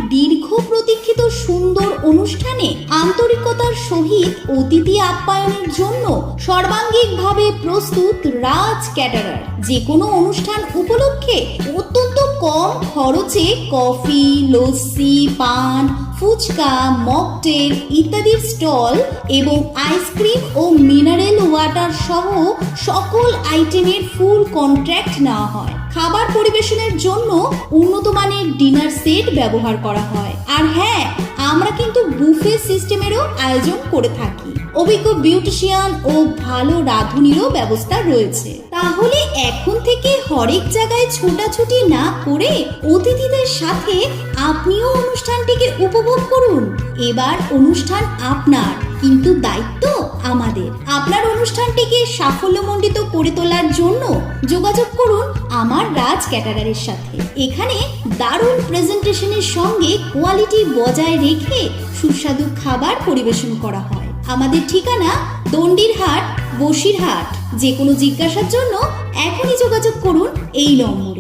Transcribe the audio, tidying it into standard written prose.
দীর্ঘ প্রতীক্ষিত সুন্দর অনুষ্ঠানে আন্তরিকতার সহিত অতিথি আপ্যায়নের জন্য সর্বাঙ্গীনভাবে প্রস্তুত রাজ ক্যাটারার। যে কোনো অনুষ্ঠান উপলক্ষে অত্যন্ত কম খরচে কফি, লস্যি, পান, ফুচকা, মকটেল ইত্যাদির স্টল এবং আইসক্রিম ও মিনারেল ওয়াটার সহ সকল আইটেমের ফুল কন্ট্রাক্ট নেওয়া হয়। খাবার পরিবেশনের জন্য উন্নত মানের ডিনার সেট ব্যবহার করা হয়। আর হ্যাঁ, আমরা কিন্তু বুফে সিস্টেমেরও আয়োজন করে থাকি। অভিজ্ঞ বিউটিশিয়ান ও ভালো রাঁধুনিরও ব্যবস্থা রয়েছে। তাহলে এখন থেকে হরেক জায়গায় ছোটাছুটি না করে অতিথিদের সাথে আপনিও অনুষ্ঠানটিকে উপভোগ করুন। এবার অনুষ্ঠান আপনার, কিন্তু দায়িত্ব আমাদের। আপনার অনুষ্ঠানটিকে সাফল্যমণ্ডিত করে তোলার জন্য যোগাযোগ করুন আমার রাজ ক্যাটারারের সাথে। এখানে দারুণ প্রেজেন্টেশনের সঙ্গে কোয়ালিটি বজায় রেখে সুস্বাদু খাবার পরিবেশন করা হয়। আমাদের ঠিকানা দণ্ডিরহাট, বসিরহাট। যে কোনো জিজ্ঞাসার জন্য এখনই যোগাযোগ করুন এই নম্বর।